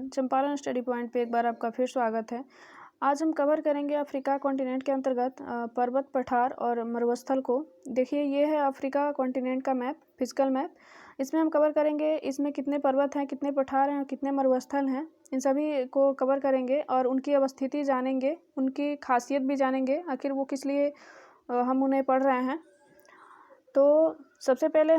Everyone, Champaran study point पे एक बार आपका फिर स्वागत है। आज हम कवर करेंगे अफ्रीका कॉन्टिनेंट के अंतर्गत पर्वत पठार और मरुस्थल को। देखिए, ये है अफ्रीका कॉन्टिनेंट का मैप, फिजिकल मैप। इसमें हम कवर करेंगे इसमें कितने पर्वत हैं, कितने पठार हैं और कितने मरुस्थल हैं। इन सभी को कवर करेंगे और उनकी अवस्थिति जानेंगे, उनकी खासियत भी जानेंगे, आखिर वो किस लिए हम उन्हें पढ़ रहे हैं। तो सबसे पहले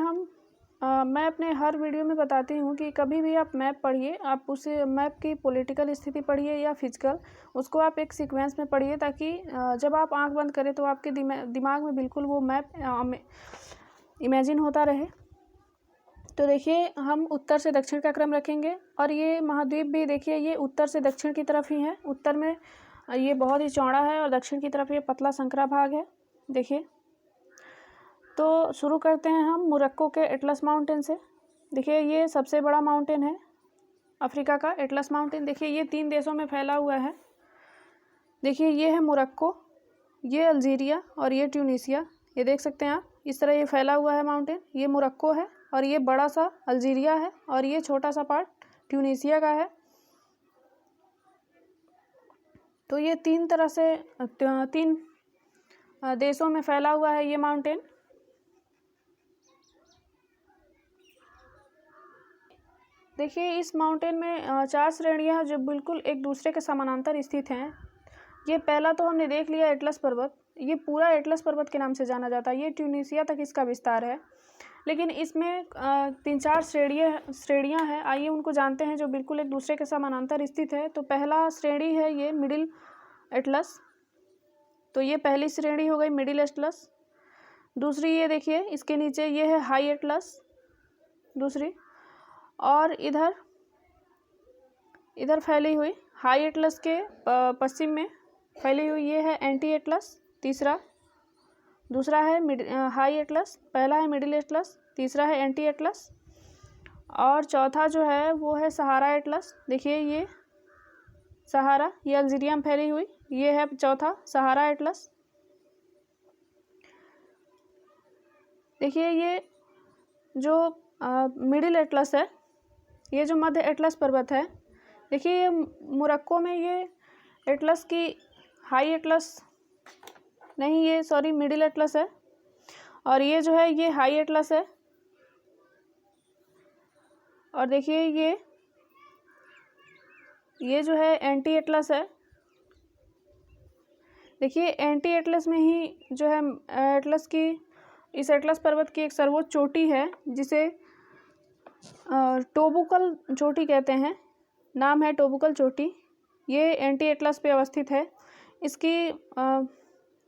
मैं अपने हर वीडियो में बताती हूँ कि कभी भी आप मैप पढ़िए, आप उस मैप की पॉलिटिकल स्थिति पढ़िए या फिजिकल, उसको आप एक सीक्वेंस में पढ़िए ताकि जब आप आंख बंद करें तो आपके दिमाग में बिल्कुल वो मैप इमेजिन होता रहे। तो देखिए, हम उत्तर से दक्षिण का क्रम रखेंगे और ये महाद्वीप भी देखिए, ये उत्तर से दक्षिण की तरफ ही है। उत्तर में ये बहुत ही चौड़ा है और दक्षिण की तरफ ये पतला संकरा भाग है। देखिए, तो शुरू करते हैं हम मोरक्को के एटलस माउंटेन से। देखिए, ये सबसे बड़ा माउंटेन है अफ्रीका का, एटलस माउंटेन। देखिए, ये 3 देशों में फैला हुआ है। देखिए, ये है मोरक्को, ये अल्जीरिया और ये ट्यूनीसिया। ये देख सकते हैं आप, इस तरह ये फैला हुआ है माउंटेन। ये मोरक्को है और ये बड़ा सा अल्जीरिया है और ये छोटा सा पार्ट ट्यूनीसिया का है। तो ये 3 तरह से 3 देशों में फैला हुआ है ये माउंटेन। देखिए, इस माउंटेन में 4 श्रेणियां हैं जो बिल्कुल एक दूसरे के समानांतर स्थित हैं। ये पहला तो हमने देख लिया एटलस पर्वत। ये पूरा एटलस पर्वत के नाम से जाना जाता है। ये ट्यूनीसिया तक इसका विस्तार है, लेकिन इसमें 3-4 श्रेणियां हैं। आइए उनको जानते हैं जो बिल्कुल एक दूसरे के समानांतर स्थित है। तो पहला श्रेणी है ये मिडिल एटलस। तो ये पहली श्रेणी हो गई मिडिल एटलस। दूसरी ये देखिए, इसके नीचे ये है हाई एटलस, दूसरी। और इधर फैली हुई हाई एटलस के पश्चिम में फैली हुई ये है एंटी एटलस, तीसरा। दूसरा है हाई एटलस, पहला है मिडिल एटलस, तीसरा है एंटी एटलस और चौथा जो है वो है सहारा एटलस। देखिए, ये सहारा, ये अल्जीरिया में फैली हुई, ये है चौथा सहारा एटलस। देखिए, ये जो मिडिल एटलस है, ये जो मध्य एटलस पर्वत है, देखिए ये मोरक्को में ये एटलस की हाई एटलस नहीं, ये सॉरी मिडिल एटलस है और ये जो है ये हाई एटलस है। और देखिए, ये जो है एंटी एटलस है। देखिए, एंटी एटलस में ही जो है एटलस की, इस एटलस पर्वत की एक सर्वोच्च चोटी है जिसे टोबुकल चोटी कहते हैं। नाम है टोबुकल चोटी। ये एंटी एटलस पे अवस्थित है। इसकी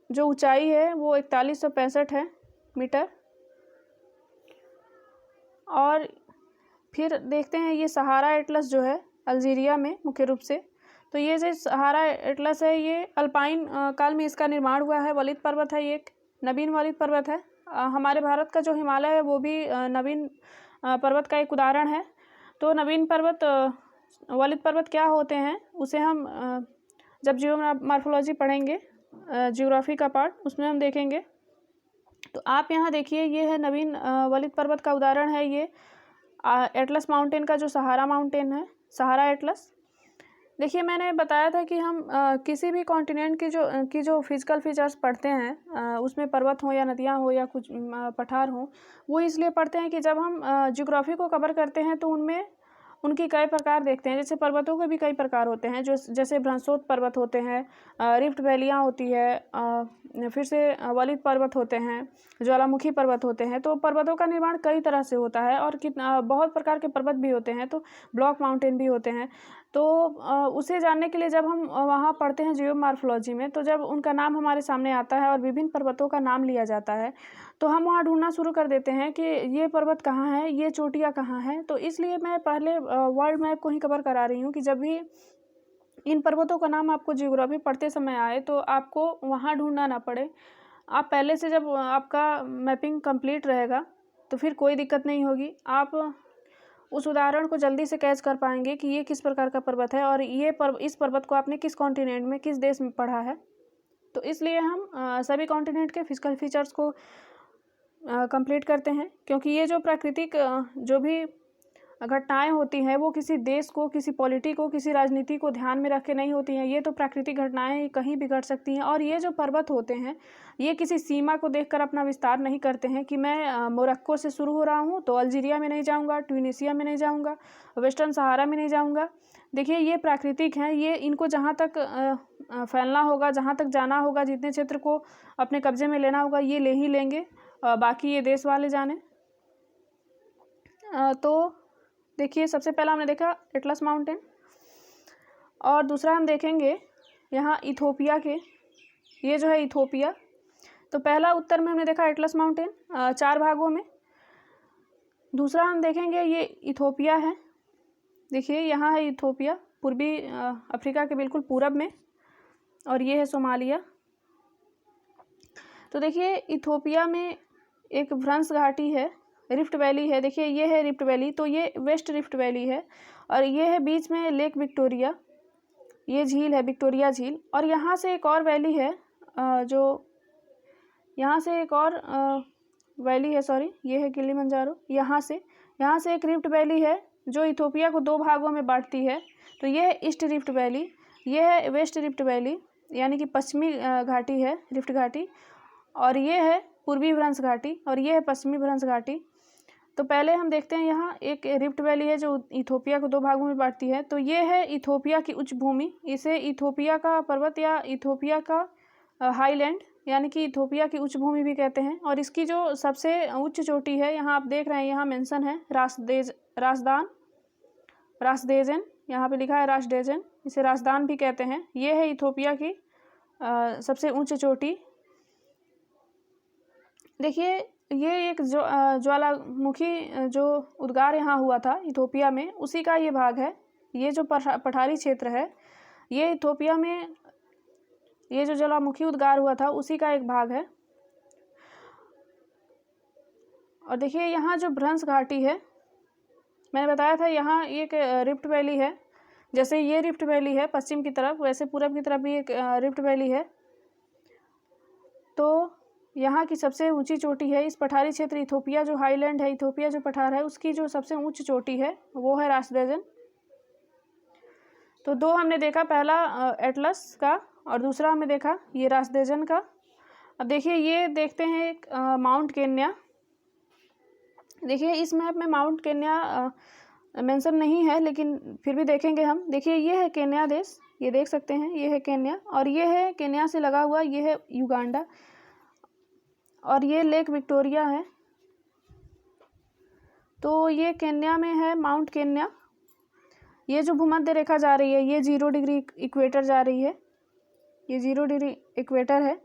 जो ऊंचाई है वो 4165 है मीटर। और फिर देखते हैं ये सहारा एटलस जो है अल्जीरिया में मुख्य रूप से। तो ये जो सहारा एटलस है ये अल्पाइन काल में इसका निर्माण हुआ है। वलित पर्वत है, ये एक नवीन वलित पर्वत है। हमारे भारत का जो हिमालय है वो भी नवीन पर्वत का एक उदाहरण है। तो नवीन पर्वत, वलित पर्वत क्या होते हैं उसे हम जब जियोमॉर्फोलॉजी पढ़ेंगे, जियोग्राफी का पार्ट, उसमें हम देखेंगे। तो आप यहाँ देखिए, ये है नवीन वलित पर्वत का उदाहरण है ये एटलस माउंटेन का जो सहारा माउंटेन है, सहारा एटलस। देखिए, मैंने बताया था कि हम किसी भी कॉन्टिनेंट की जो फिजिकल फीचर्स पढ़ते हैं, उसमें पर्वत हो या नदियाँ हो या कुछ पठार हो, वो इसलिए पढ़ते हैं कि जब हम ज्योग्राफी को कवर करते हैं तो उनमें उनकी कई प्रकार देखते हैं। जैसे पर्वतों के भी कई प्रकार होते हैं, जो जैसे भ्रंशोत पर्वत होते हैं, रिफ्ट वैलियाँ होती है, फिर से वलित पर्वत होते हैं, ज्वालामुखी पर्वत होते हैं। तो पर्वतों का निर्माण कई तरह से होता है और बहुत प्रकार के पर्वत भी होते हैं। तो ब्लॉक माउंटेन भी होते हैं। तो उसे जानने के लिए जब हम वहाँ पढ़ते हैं जियोमॉर्फोलॉजी में, तो जब उनका नाम हमारे सामने आता है और विभिन्न पर्वतों का नाम लिया जाता है, तो हम वहाँ ढूंढना शुरू कर देते हैं कि ये पर्वत कहाँ है, ये चोटियाँ कहाँ हैं। तो इसलिए मैं पहले वर्ल्ड मैप को ही कवर करा रही हूँ कि जब भी इन पर्वतों का नाम आपको जियोग्राफी पढ़ते समय आए तो आपको वहाँ ढूंढना ना पड़े। आप पहले से जब आपका मैपिंग कंप्लीट रहेगा तो फिर कोई दिक्कत नहीं होगी। आप उस उदाहरण को जल्दी से कैच कर पाएंगे कि ये किस प्रकार का पर्वत है और इस पर्वत को आपने किस कॉन्टिनेंट में, किस देश में पढ़ा है। तो इसलिए हम सभी कॉन्टिनेंट के फिजिकल फीचर्स को कंप्लीट करते हैं, क्योंकि ये जो प्राकृतिक जो भी घटनाएं होती हैं वो किसी देश को, किसी पॉलिटी को, किसी राजनीति को ध्यान में रख के नहीं होती हैं। ये तो प्राकृतिक घटनाएं कहीं भी घट सकती हैं। और ये जो पर्वत होते हैं ये किसी सीमा को देखकर अपना विस्तार नहीं करते हैं कि मैं मोरक्को से शुरू हो रहा हूँ तो अल्जीरिया में नहीं जाऊँगा, ट्यूनीशिया में नहीं जाऊँगा, वेस्टर्न सहारा में नहीं जाऊँगा। देखिए ये प्राकृतिक हैं, ये इनको जहाँ तक फैलना होगा, जहाँ तक जाना होगा, जितने क्षेत्र को अपने कब्जे में लेना होगा ये ले ही लेंगे, बाकी ये देश वाले जाने। तो देखिए सबसे पहला हमने देखा एटलस माउंटेन, और दूसरा हम देखेंगे यहाँ इथोपिया के, ये जो है इथोपिया। तो पहला उत्तर में हमने देखा एटलस माउंटेन 4 भागों में। दूसरा हम देखेंगे ये इथोपिया है, देखिए यहाँ है इथोपिया पूर्वी अफ्रीका के बिल्कुल पूरब में, और ये है सोमालिया। तो देखिए इथोपिया में एक भ्रंश घाटी है, रिफ्ट वैली है, देखिए ये है रिफ्ट वैली, तो ये वेस्ट रिफ्ट वैली है, और ये है बीच में लेक विक्टोरिया, ये झील है विक्टोरिया झील। और यहाँ से एक और वैली है जो यहाँ से एक और वैली है, सॉरी ये है किलिमंजारो। यहाँ से एक रिफ्ट वैली है जो इथोपिया को 2 भागों में बांटती है। तो ये है ईस्ट रिफ्ट वैली, ये है वेस्ट रिफ्ट वैली, यानी कि पश्चिमी घाटी है रिफ्ट घाटी, और ये है पूर्वी भ्रंश घाटी, और ये है पश्चिमी भ्रंश घाटी। तो पहले हम देखते हैं यहाँ एक रिफ्ट वैली है जो इथोपिया को 2 भागों में बांटती है। तो ये है इथोपिया की उच्च भूमि, इसे इथोपिया का पर्वत या इथोपिया का हाईलैंड यानी कि इथोपिया की उच्च भूमि भी कहते हैं। और इसकी जो सबसे उच्च चोटी है, यहाँ आप देख रहे हैं, यहाँ मेंशन है रासदेजन, यहाँ पे लिखा है रासडेजन, इसे रासदान भी कहते हैं। ये है इथोपिया की सबसे ऊंच चोटी। देखिए ये एक ज्वालामुखी जो उद्गार यहाँ हुआ था इथोपिया में, उसी का ये भाग है। ये जो पठारी क्षेत्र है, ये इथोपिया में ये जो ज्वालामुखी उद्गार हुआ था उसी का एक भाग है। और देखिए यहाँ जो भ्रंश घाटी है, मैंने बताया था यहाँ एक रिफ्ट वैली है, जैसे ये रिफ्ट वैली है पश्चिम की तरफ, वैसे पूरब की तरफ भी एक रिफ्ट वैली है। तो यहाँ की सबसे ऊंची चोटी है इस पठारी क्षेत्र इथोपिया जो हाईलैंड है, इथोपिया जो पठार है, उसकी जो सबसे ऊंच चोटी है वो है रासडेजन। तो 2 हमने देखा, पहला एटलस का और दूसरा हमने देखा ये रासडेजन का। अब देखिए ये देखते हैं एक माउंट केन्या। देखिए इस मैप में माउंट केन्या मेंशन नहीं है, लेकिन फिर भी देखेंगे हम। देखिए ये है केन्या देश, ये देख सकते हैं, ये है केन्या, और ये है केन्या से लगा हुआ ये है युगांडा, और ये लेक विक्टोरिया है। तो ये केन्या में है माउंट केन्या। ये जो भूमध्य रेखा जा रही है ये 0 डिग्री इक्वेटर जा रही है, ये 0 डिग्री इक्वेटर है,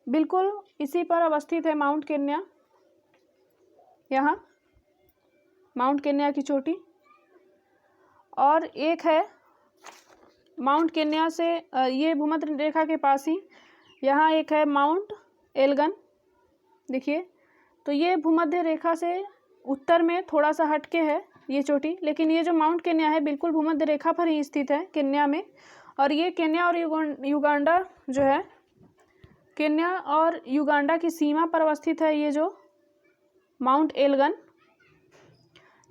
बिल्कुल इसी पर अवस्थित है माउंट केन्या। यहाँ माउंट केन्या की चोटी, और एक है माउंट केन्या से ये भूमध्य रेखा के पास ही यहाँ एक है माउंट एल्गन। देखिए तो ये भूमध्य रेखा से उत्तर में थोड़ा सा हटके है ये चोटी, लेकिन ये जो माउंट केन्या है बिल्कुल भूमध्य रेखा पर ही स्थित है केन्या में। और ये केन्या और युगांडा जो है, केन्या और युगांडा की सीमा पर अवस्थित है ये जो माउंट एल्गन।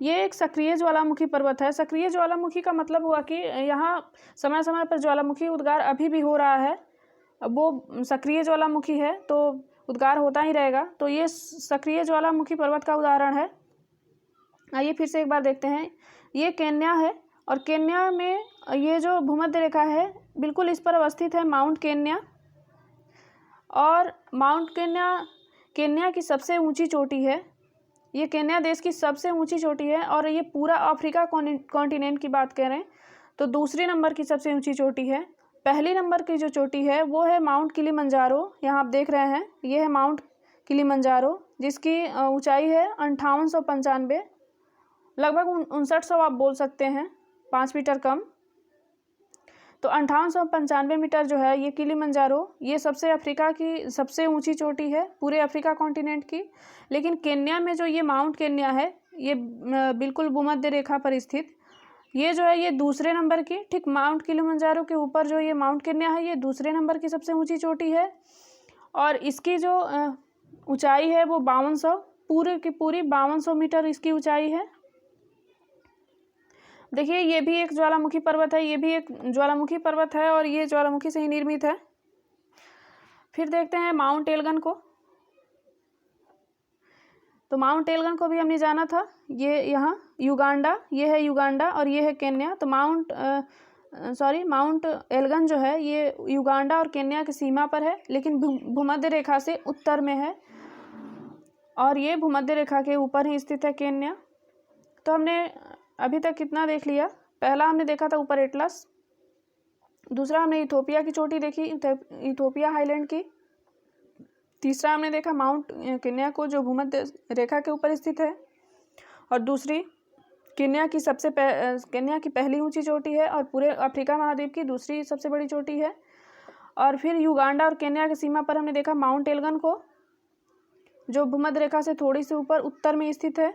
ये एक सक्रिय ज्वालामुखी पर्वत है। सक्रिय ज्वालामुखी का मतलब हुआ कि यहाँ समय समय पर ज्वालामुखी उद्गार अभी भी हो रहा है, वो सक्रिय ज्वालामुखी है तो उद्गार होता ही रहेगा। तो ये सक्रिय ज्वालामुखी पर्वत का उदाहरण है। आइए फिर से एक बार देखते हैं, ये केन्या है, और केन्या में ये जो भूमध्य रेखा है बिल्कुल इस पर अवस्थित है माउंट केन्या। और माउंट केन्या की सबसे ऊंची चोटी है, ये केन्या देश की सबसे ऊंची चोटी है, और ये पूरा अफ्रीका कॉन्टिनेंट की बात कर रहे हैं तो दूसरी नंबर की सबसे ऊंची चोटी है। पहली नंबर की जो चोटी है वो है माउंट किलिमंजारो, यहाँ आप देख रहे हैं ये है माउंट किलिमंजारो, जिसकी ऊंचाई है 5895, लगभग 5900 आप बोल सकते हैं, 5 मीटर कम। तो 5895 मीटर जो है ये किलिमंजारो, ये अफ्रीका की सबसे ऊंची चोटी है पूरे अफ्रीका कॉन्टिनेंट की। लेकिन केन्या में जो ये माउंट केन्या है ये बिल्कुल भूमध्य रेखा पर स्थित, ये जो है ये दूसरे नंबर की, ठीक माउंट किलिमंजारो के ऊपर जो ये माउंट केन्या है ये दूसरे नंबर की सबसे ऊंची चोटी है। और इसकी जो ऊंचाई है वो 5200, पूरे की पूरी 5200 मीटर इसकी ऊंचाई है। देखिए ये भी एक ज्वालामुखी पर्वत है, ये भी एक ज्वालामुखी पर्वत है और ये ज्वालामुखी से ही निर्मित है। फिर देखते हैं माउंट एलगन को। तो माउंट एलगन को भी हमने जाना था, ये यहाँ युगांडा, ये है युगांडा और ये है केन्या। तो माउंट एलगन जो है ये युगांडा और केन्या की सीमा पर है, लेकिन भूमध्य रेखा से उत्तर में है और ये भूमध्य रेखा के ऊपर ही स्थित है केन्या। तो हमने अभी तक कितना देख लिया। पहला हमने देखा था ऊपर एटलस, दूसरा हमने इथोपिया की चोटी देखी, इथोपिया हाईलैंड की, तीसरा हमने देखा माउंट केन्या को जो भूमध्य रेखा के ऊपर स्थित है, और दूसरी केन्या की पहली ऊंची चोटी है और पूरे अफ्रीका महाद्वीप की दूसरी सबसे बड़ी चोटी है। और फिर युगांडा और केन्या की सीमा पर हमने देखा माउंट एलगन को, जो भूमध्य रेखा से थोड़ी सी ऊपर उत्तर में स्थित है।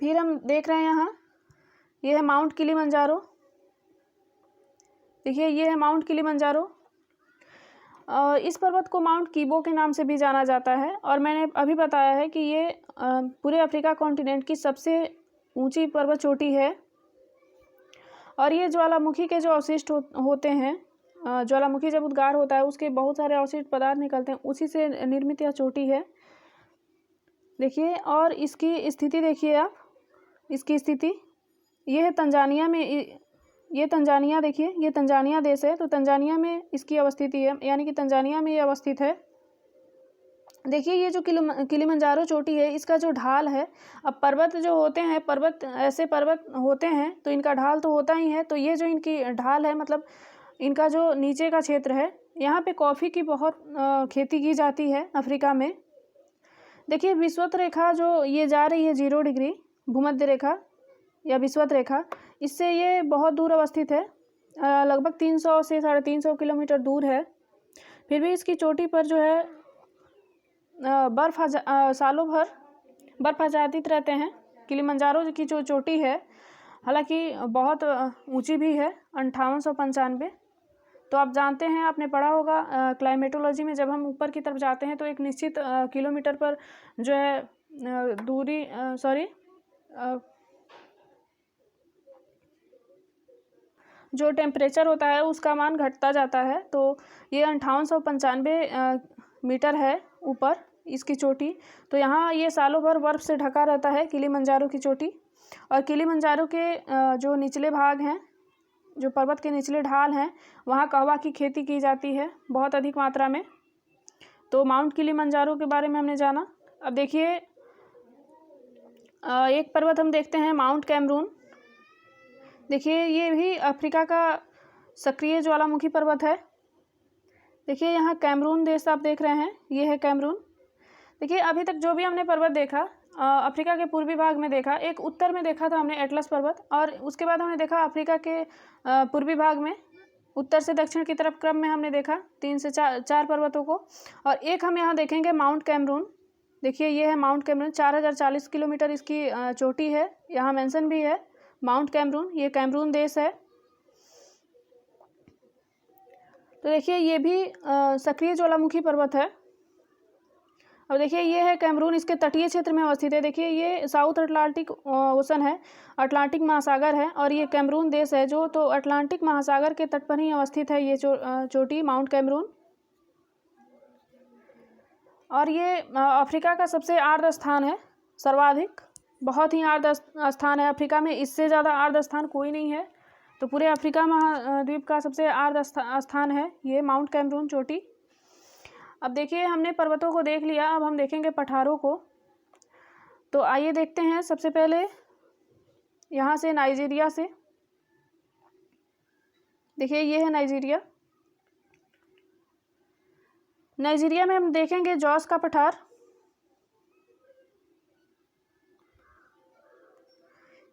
फिर हम देख रहे हैं यहाँ, ये है माउंट किलिमंजारो। देखिए ये है माउंट किलिमंजारो। इस पर्वत को माउंट कीबो के नाम से भी जाना जाता है और मैंने अभी बताया है कि ये पूरे अफ्रीका कॉन्टिनेंट की सबसे ऊंची पर्वत चोटी है। और ये ज्वालामुखी के जो अवशिष्ट होते हैं, ज्वालामुखी जब उद्गार होता है उसके बहुत सारे अवशिष्ट पदार्थ निकलते हैं, उसी से निर्मित यह चोटी है। देखिए, और इसकी स्थिति देखिए आप, इसकी स्थिति ये है तंजानिया में, ये तंजानिया, देखिए ये तंजानिया देश है, तो तंजानिया में इसकी अवस्थिति है, यानी कि तंजानिया में ये अवस्थित है। देखिए ये जो किलिमंजारो चोटी है, इसका जो ढाल है, अब पर्वत जो होते हैं, ऐसे पर्वत होते हैं तो इनका ढाल तो होता ही है। तो ये जो इनकी ढाल है, मतलब इनका जो नीचे का क्षेत्र है, यहाँ पे कॉफ़ी की बहुत खेती की जाती है अफ्रीका में। देखिए विषुवत रेखा जो ये जा रही है 0 डिग्री, भूमध्य रेखा या विषुवत रेखा, इससे ये बहुत दूर अवस्थित है, लगभग 300 से 350 किलोमीटर दूर है। फिर भी इसकी चोटी पर जो है सालों भर बर्फ आच्छादित रहते हैं। किलिमंजारो की जो चोटी है, हालांकि बहुत ऊंची भी है, 5895। तो आप जानते हैं, आपने पढ़ा होगा क्लाइमेटोलॉजी में, जब हम ऊपर की तरफ जाते हैं तो एक निश्चित किलोमीटर पर जो है दूरी जो टेम्परेचर होता है उसका मान घटता जाता है। तो ये 5895 मीटर है ऊपर इसकी चोटी। तो यहाँ ये सालों भर बर्फ़ से ढका रहता है किलिमंजारो की चोटी। और किलिमंजारो के जो निचले भाग हैं, जो पर्वत के निचले ढाल हैं, वहाँ कहवा की खेती की जाती है बहुत अधिक मात्रा में। तो माउंट किलिमंजारो के बारे में हमने जाना। अब देखिए एक पर्वत हम देखते हैं, माउंट कैमरून। देखिए ये भी अफ्रीका का सक्रिय ज्वालामुखी पर्वत है। देखिए यहाँ कैमरून देश आप देख रहे हैं, ये है कैमरून। देखिए अभी तक जो भी हमने पर्वत देखा, अफ्रीका के पूर्वी भाग में देखा, एक उत्तर में देखा था हमने एटलस पर्वत, और उसके बाद हमने देखा अफ्रीका के पूर्वी भाग में उत्तर से दक्षिण की तरफ क्रम में हमने देखा 3 से 4 पर्वतों को। और एक हम यहाँ देखेंगे माउंट कैमरून। देखिए ये है माउंट कैमरून, 4040 किलोमीटर इसकी चोटी है, यहाँ मेंशन भी है माउंट कैमरून, ये कैमरून देश है। तो देखिए ये भी सक्रिय ज्वालामुखी पर्वत है। अब देखिए ये है कैमरून, इसके तटीय क्षेत्र में अवस्थित है। देखिए ये साउथ अटलांटिक ओशन है, अटलांटिक महासागर है, और ये कैमरून देश है जो तो अटलांटिक महासागर के तट पर ही अवस्थित है ये चोटी माउंट कैमरून। और ये अफ्रीका का सबसे आर्द्र स्थान है, सर्वाधिक, बहुत ही आर्द्र स्थान है अफ्रीका में, इससे ज़्यादा आर्द्र स्थान कोई नहीं है। तो पूरे अफ्रीका महाद्वीप का सबसे आर्द्र स्थान है ये माउंट कैमरून चोटी। अब देखिए हमने पर्वतों को देख लिया, अब हम देखेंगे पठारों को। तो आइए देखते हैं सबसे पहले यहाँ से नाइजीरिया से। देखिए ये है नाइजीरिया। नाइजीरिया में हम देखेंगे जॉस का पठार।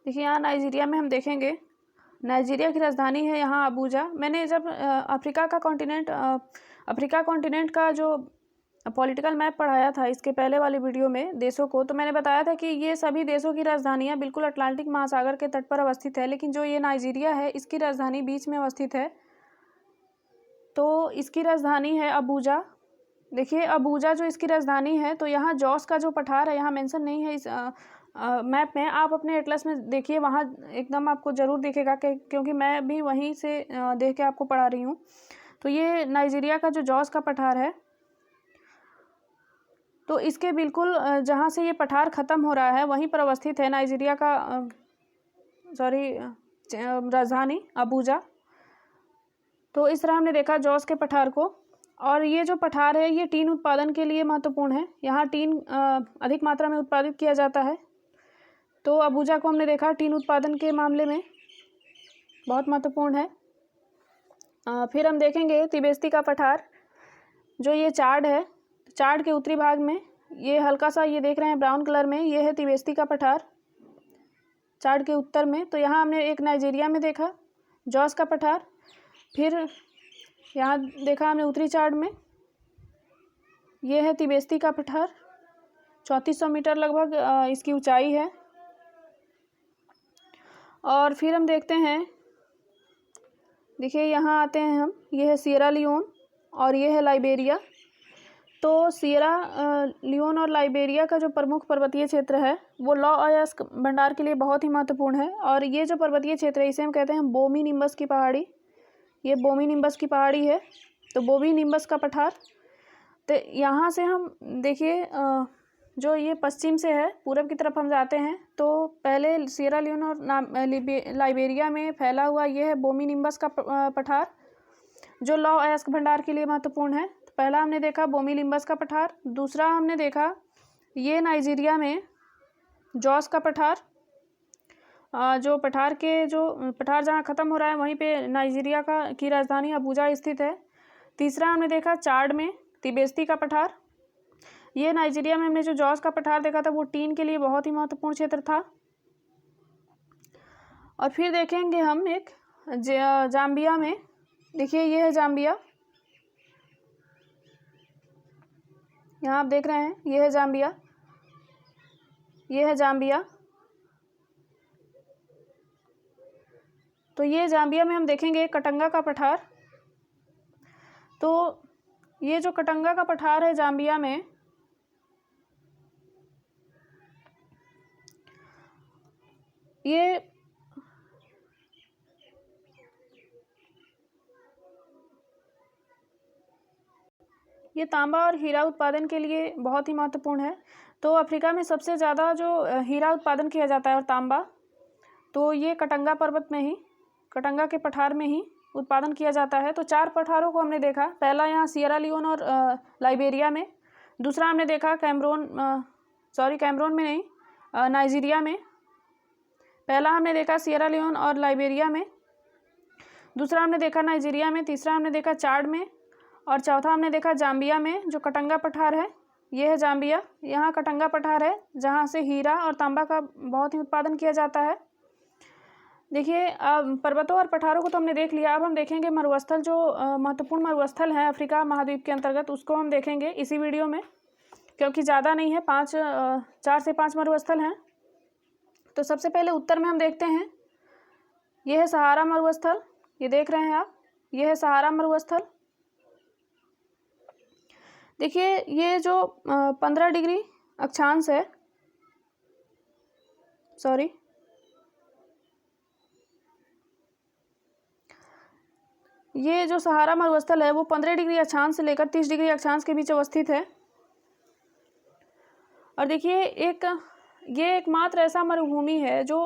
देखिए यहाँ नाइजीरिया में हम देखेंगे, नाइजीरिया की राजधानी है यहाँ अबूजा। मैंने जब अफ्रीका कॉन्टिनेंट का जो पॉलिटिकल मैप पढ़ाया था इसके पहले वाली वीडियो में देशों को, तो मैंने बताया था कि ये सभी देशों की राजधानियाँ बिल्कुल अटलांटिक महासागर के तट पर अवस्थित है, लेकिन जो ये नाइजीरिया है इसकी राजधानी बीच में अवस्थित है। तो इसकी राजधानी है अबूजा। देखिए अबूजा जो इसकी राजधानी है, तो यहाँ जॉस का जो पठार है यहाँ मेंशन नहीं है इस मैप में आप अपने एटलस में देखिए, वहाँ एकदम आपको ज़रूर दिखेगा क्योंकि मैं भी वहीं से देख के आपको पढ़ा रही हूँ। तो ये नाइजीरिया का जो जॉस का पठार है, तो इसके बिल्कुल जहाँ से ये पठार ख़त्म हो रहा है वहीं पर अवस्थित है नाइजीरिया का राजधानी अबूजा। तो इस तरह हमने देखा जॉस के पठार को। और ये जो पठार है ये टीन उत्पादन के लिए महत्वपूर्ण है। यहाँ टीन अधिक मात्रा में उत्पादित किया जाता है। तो अबूजा को हमने देखा टीन उत्पादन के मामले में बहुत महत्वपूर्ण है। फिर हम देखेंगे तिबेस्ती का पठार, जो ये चार्ड है। चार्ड के उत्तरी भाग में ये हल्का सा ये देख रहे हैं ब्राउन कलर में, ये है तिबेस्ती का पठार चार्ड के उत्तर में। तो यहाँ हमने एक नाइजीरिया में देखा जॉस का पठार। फिर यहाँ देखा हमने उत्तरी चार्ड में, ये है तिबेस्ती का पठार, 3400 मीटर लगभग इसकी ऊंचाई है। और फिर हम देखते हैं, देखिए यहाँ आते हैं हम, ये है सिएरा लियोन और ये है लाइबेरिया। तो सिएरा लियोन और लाइबेरिया का जो प्रमुख पर्वतीय क्षेत्र है वो लौह अयस्क भंडार के लिए बहुत ही महत्वपूर्ण है। और ये जो पर्वतीय क्षेत्र है इसे हम कहते हैं बोमी निम्बस की पहाड़ी। ये बोमी निम्बस की पहाड़ी है, तो बोमी निम्बस का पठार। तो यहाँ से हम देखिए जो ये पश्चिम से है पूरब की तरफ हम जाते हैं, तो पहले सिएरा लियोन और लाइबेरिया में फैला हुआ ये है बोमी निम्बस का पठार, जो लौह अयस्क भंडार के लिए महत्वपूर्ण है। तो पहला हमने देखा बोमी निम्बस का पठार। दूसरा हमने देखा ये नाइजीरिया में जॉस का पठार, जो पठार जहाँ ख़त्म हो रहा है वहीं पे नाइजीरिया की राजधानी अबूजा स्थित है। तीसरा हमने देखा चार्ड में तिबेस्ती का पठार। ये नाइजीरिया में हमने जो जॉस का पठार देखा था वो टीन के लिए बहुत ही महत्वपूर्ण क्षेत्र था। और फिर देखेंगे हम एक जाम्बिया में, देखिए ये है जाम्बिया, यहाँ आप देख रहे हैं ये है जाम्बिया, ये है जाम्बिया। तो ये जाम्बिया में हम देखेंगे कटंगा का पठार। तो ये जो कटंगा का पठार है जाम्बिया में, ये तांबा और हीरा उत्पादन के लिए बहुत ही महत्वपूर्ण है। तो अफ्रीका में सबसे ज़्यादा जो हीरा उत्पादन किया जाता है और तांबा, तो ये कटंगा पर्वत में ही, कटंगा के पठार में ही उत्पादन किया जाता है। तो 4 पठारों को हमने देखा। पहला यहाँ सिएरा लियोन और लाइबेरिया में। दूसरा हमने देखा कैमरून में नहीं, नाइजीरिया में। पहला हमने देखा सिएरा लियोन और लाइबेरिया में। दूसरा हमने देखा नाइजीरिया में। तीसरा हमने देखा चार्ड में। और चौथा हमने देखा जाम्बिया में, जो कटंगा पठार है। ये है जाम्बिया, यहाँ कटंगा पठार है जहाँ से हीरा और तांबा का बहुत ही उत्पादन किया जाता है। देखिए पर्वतों और पठारों को तो हमने देख लिया। अब हम देखेंगे मरुस्थल, जो महत्वपूर्ण मरुस्थल हैं अफ्रीका महाद्वीप के अंतर्गत, उसको हम देखेंगे इसी वीडियो में, क्योंकि ज़्यादा नहीं है, 4 से 5 मरुस्थल हैं। तो सबसे पहले उत्तर में हम देखते हैं, यह है सहारा मरुस्थल, ये देख रहे हैं आप, यह है सहारा मरुस्थल। देखिए ये जो 15 डिग्री अक्षांश है, ये जो सहारा मरुस्थल है वो 15 डिग्री अक्षांश से लेकर 30 डिग्री अक्षांश के बीच अवस्थित है। और देखिए ये एकमात्र ऐसा मरुभूमि है जो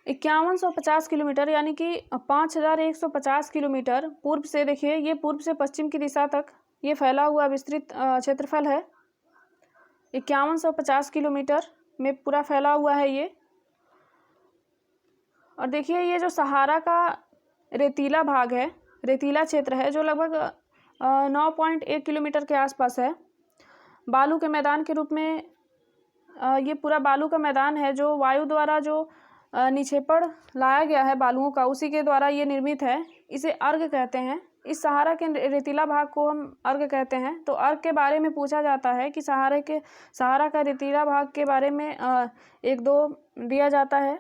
5150 किलोमीटर यानी कि 5150 किलोमीटर पूर्व से, देखिए ये पूर्व से पश्चिम की दिशा तक ये फैला हुआ विस्तृत क्षेत्रफल है। 5150 किलोमीटर में पूरा फैला हुआ है ये। और देखिए ये जो सहारा का रेतीला भाग है, रेतीला क्षेत्र है, जो लगभग 9.1 किलोमीटर के आसपास है। बालू के मैदान के रूप में ये पूरा बालू का मैदान है, जो वायु द्वारा जो निक्षेपण लाया गया है बालुओं का, उसी के द्वारा ये निर्मित है। इसे अर्ग कहते हैं। इस सहारा के रेतीला भाग को हम अर्ग कहते हैं। तो अर्ग के बारे में पूछा जाता है कि सहारा का रेतीला भाग के बारे में 1-2 दिया जाता है,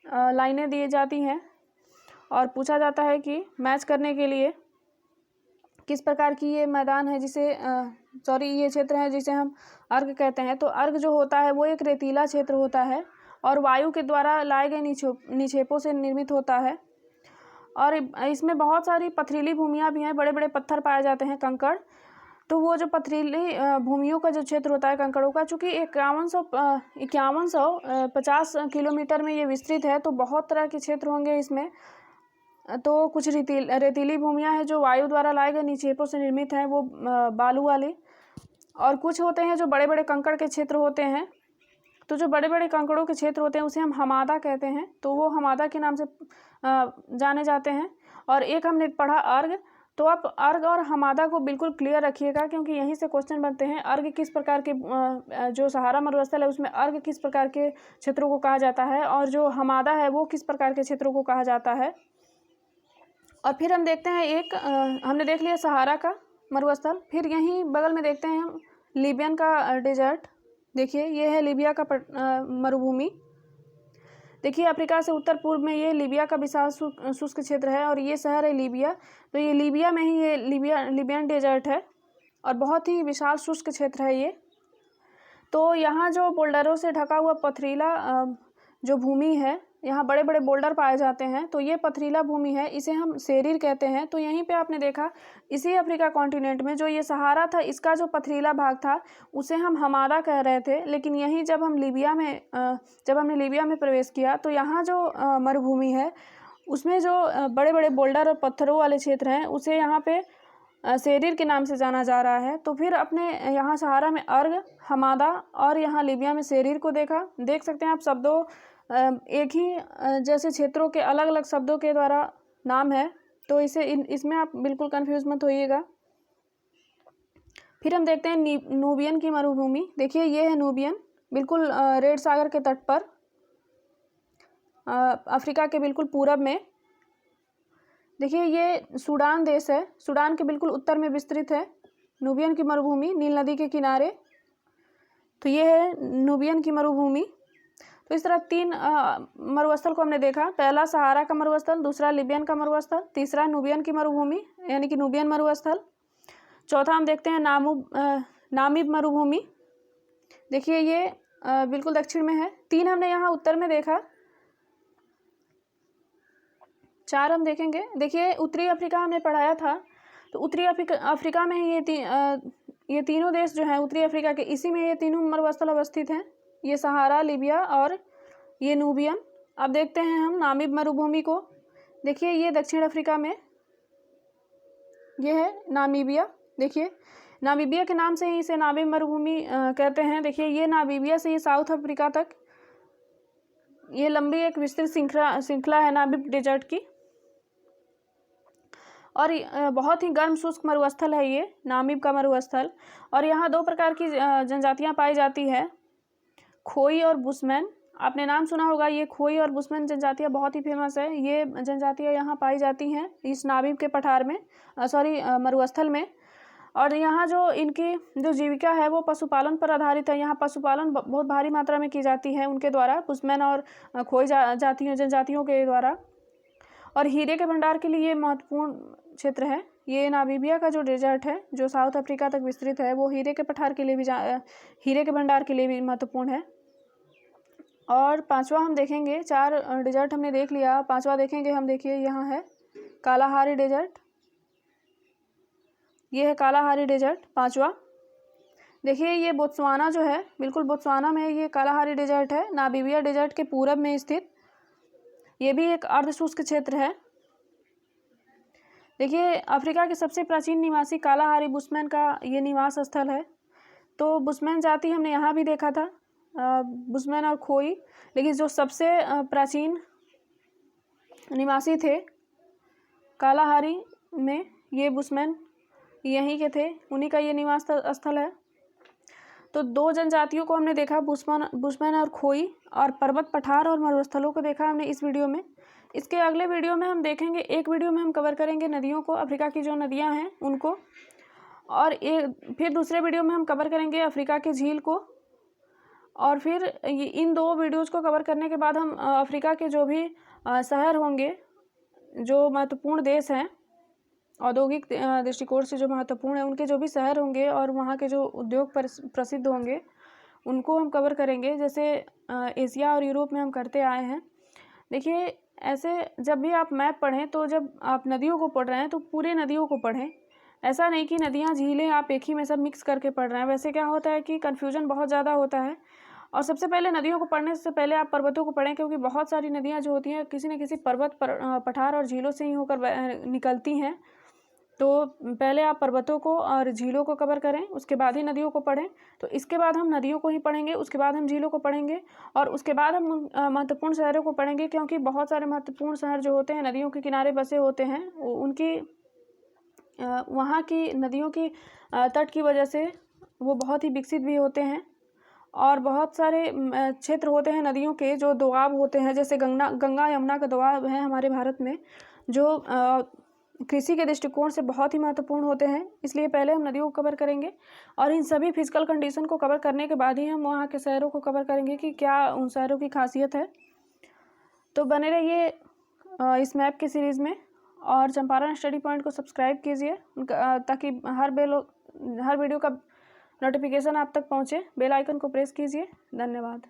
लाइनें दी जाती हैं और पूछा जाता है कि मैच करने के लिए किस प्रकार की ये मैदान है जिसे ये क्षेत्र है जिसे हम अर्ग कहते हैं। तो अर्ग जो होता है वो एक रेतीला क्षेत्र होता है और वायु के द्वारा लाए गए निक्षेपों से निर्मित होता है। और इसमें बहुत सारी पथरीली भूमियाँ भी हैं, बड़े बड़े पत्थर पाए जाते हैं, कंकड़। तो वो जो पथरीली भूमियों का जो क्षेत्र होता है कंकड़ों का, चूँकि 5150 किलोमीटर में ये विस्तृत है, तो बहुत तरह के क्षेत्र होंगे इसमें। तो कुछ रेतीली भूमियाँ हैं जो वायु द्वारा लाए गए निक्षेपों से निर्मित हैं, वो बालू वाली, और कुछ होते हैं जो बड़े बड़े कंकड़ के क्षेत्र होते हैं। तो जो बड़े बड़े कंकड़ों के क्षेत्र होते हैं उसे हम हमादा कहते हैं, तो वो हमादा के नाम से जाने जाते हैं। और एक हमने पढ़ा अर्ग। तो आप अर्ग और हमादा को बिल्कुल क्लियर रखिएगा, क्योंकि यहीं से क्वेश्चन बनते हैं। अर्ग किस प्रकार के जो सहारा मरुस्थल है उसमें अर्ग किस प्रकार के क्षेत्रों को कहा जाता है, और जो हमादा है वो किस प्रकार के क्षेत्रों को कहा जाता है। और फिर हम देखते हैं हमने देख लिया सहारा का मरुस्थल। फिर यहीं बगल में देखते हैं हम लीबियन का डेजर्ट। देखिए ये है लीबिया का मरुभूमि। देखिए अफ्रीका से उत्तर पूर्व में ये लीबिया का विशाल शुष्क क्षेत्र है और ये शहर है लीबिया। तो ये लीबिया में ही ये लीबियन डेजर्ट है और बहुत ही विशाल शुष्क क्षेत्र है ये। तो यहाँ जो बोल्डरों से ढका हुआ पथरीला जो भूमि है, यहाँ बड़े बड़े बोल्डर पाए जाते हैं, तो ये पथरीला भूमि है, इसे हम सेरीर कहते हैं। तो यहीं पे आपने देखा इसी अफ्रीका कॉन्टिनेंट में जो ये सहारा था, इसका जो पथरीला भाग था उसे हम हमादा कह रहे थे। लेकिन यहीं जब हमने लीबिया में प्रवेश किया तो यहाँ जो मरुभूमि है उसमें जो बड़े बड़े बोल्डर और पत्थरों वाले क्षेत्र हैं उसे यहाँ पे सेरीर के नाम से जाना जा रहा है। तो फिर अपने यहाँ सहारा में अर्ग, हमादा और यहाँ लीबिया में सेरीर को देख सकते हैं आप। शब्दों एक ही जैसे क्षेत्रों के अलग अलग शब्दों के द्वारा नाम है, तो इसमें आप बिल्कुल कंफ्यूज मत होइएगा। फिर हम देखते हैं नूबियन की मरुभूमि। देखिए ये है नूबियन, बिल्कुल रेड सागर के तट पर, अफ्रीका के बिल्कुल पूरब में। देखिए ये सूडान देश है, सूडान के बिल्कुल उत्तर में विस्तृत है नूबियन की मरुभूमि, नील नदी के किनारे। तो ये है नूबियन की मरुभूमि। तो इस तरह 3 मरुस्थल को हमने देखा। पहला सहारा का मरुस्थल, दूसरा लीबियन का मरुस्थल, तीसरा नूबियन की मरुभूमि यानी कि नूबियन मरुस्थल। चौथा हम देखते हैं नामीब मरुभूमि। देखिए ये बिल्कुल दक्षिण में है। 3 हमने यहाँ उत्तर में देखा, 4 हम देखेंगे। देखिए उत्तरी अफ्रीका हमने पढ़ाया था, तो उत्तरी अफ्रीका में ये तीनों देश जो हैं उत्तरी अफ्रीका के, इसी में ये तीनों मरुस्थल अवस्थित हैं, ये सहारा, लीबिया और ये नूबियन। अब देखते हैं हम नामीब मरुभूमि को। देखिए ये दक्षिण अफ्रीका में ये है नामीबिया। देखिए नामीबिया के नाम से ही इसे नामीब मरुभूमि कहते हैं। देखिए ये नामीबिया से ये साउथ अफ्रीका तक ये लंबी एक विस्तृत श्रृंखला है नामीब डेजर्ट की, और बहुत ही गर्म शुष्क मरुस्थल है ये नामीब का मरुस्थल। और यहाँ 2 प्रकार की जनजातियाँ पाई जाती है, खोई और बुशमैन। आपने नाम सुना होगा, ये खोई और बुशमैन जनजातियाँ बहुत ही फेमस है। ये जनजातियाँ यहाँ पाई जाती हैं इस नामीब के पठार में, मरुस्थल में। और यहाँ जो इनकी जो जीविका है वो पशुपालन पर आधारित है। यहाँ पशुपालन बहुत भारी मात्रा में की जाती है उनके द्वारा, बुशमैन और खोई जनजातियों के द्वारा। और हीरे के भंडार के लिए ये महत्वपूर्ण क्षेत्र है। ये नामीबिया का जो डेजर्ट है जो साउथ अफ्रीका तक विस्तृत है, वो हीरे के भंडार के लिए भी महत्वपूर्ण है। और 5वां हम देखेंगे, 4 डेजर्ट हमने देख लिया, 5वां देखेंगे हम। देखिए यहाँ है कालाहारी डेजर्ट, ये है कालाहारी डेजर्ट 5वां। देखिए ये बोत्सवाना जो है, बिल्कुल बोत्सवाना में ये कालाहारी डेजर्ट है, नामीबिया डेजर्ट के पूरब में स्थित। ये भी एक अर्धशुष्क क्षेत्र है। देखिए अफ्रीका के सबसे प्राचीन निवासी कालाहारी बुशमैन का ये निवास स्थल है। तो बुशमैन जाति हमने यहाँ भी देखा था, बुशमैन और खोई। लेकिन जो सबसे प्राचीन निवासी थे कालाहारी में, ये बुशमैन यहीं के थे, उन्हीं का ये निवास स्थल है। तो 2 जनजातियों को हमने देखा, बुशमैन और खोई, और पर्वत पठार और मरुस्थलों को देखा हमने इस वीडियो में। इसके अगले वीडियो में हम देखेंगे, एक वीडियो में हम कवर करेंगे नदियों को, अफ्रीका की जो नदियां हैं उनको, और फिर दूसरे वीडियो में हम कवर करेंगे अफ्रीका के झील को। और फिर इन 2 वीडियोज़ को कवर करने के बाद हम अफ्रीका के जो भी शहर होंगे, जो महत्वपूर्ण देश हैं, औद्योगिक दृष्टिकोण से जो महत्वपूर्ण है, उनके जो भी शहर होंगे और वहाँ के जो उद्योग प्रसिद्ध होंगे उनको हम कवर करेंगे। जैसे एशिया और यूरोप में हम करते आए हैं। देखिए, ऐसे जब भी आप मैप पढ़ें तो जब आप नदियों को पढ़ रहे हैं तो पूरे नदियों को पढ़ें। ऐसा नहीं कि नदियाँ झीलें आप एक ही में सब मिक्स करके पढ़ रहे हैं। वैसे क्या होता है कि कन्फ्यूजन बहुत ज़्यादा होता है। और सबसे पहले नदियों को पढ़ने से पहले आप पर्वतों को पढ़ें, क्योंकि बहुत सारी नदियाँ जो होती हैं किसी न किसी पर्वत पठार और झीलों से ही होकर निकलती हैं। तो पहले आप पर्वतों को और झीलों को कवर करें, उसके बाद ही नदियों को पढ़ें। तो इसके बाद हम नदियों को ही पढ़ेंगे, उसके बाद हम झीलों को पढ़ेंगे और उसके बाद हम महत्वपूर्ण शहरों को पढ़ेंगे, क्योंकि बहुत सारे महत्वपूर्ण शहर जो होते हैं नदियों के किनारे बसे होते हैं। उनकी वहाँ की नदियों की तट की वजह से वो बहुत ही विकसित भी होते हैं। और बहुत सारे क्षेत्र होते हैं नदियों के जो दोआब होते हैं, जैसे गंगा यमुना का दोआब है हमारे भारत में, जो कृषि के दृष्टिकोण से बहुत ही महत्वपूर्ण होते हैं। इसलिए पहले हम नदियों को कवर करेंगे और इन सभी फिजिकल कंडीशन को कवर करने के बाद ही हम वहाँ के शहरों को कवर करेंगे कि क्या उन शहरों की खासियत है। तो बने रहिए इस मैप की सीरीज़ में और चंपारण स्टडी पॉइंट को सब्सक्राइब कीजिए ताकि हर वीडियो का नोटिफिकेशन आप तक पहुँचे। बेल आइकन को प्रेस कीजिए। धन्यवाद।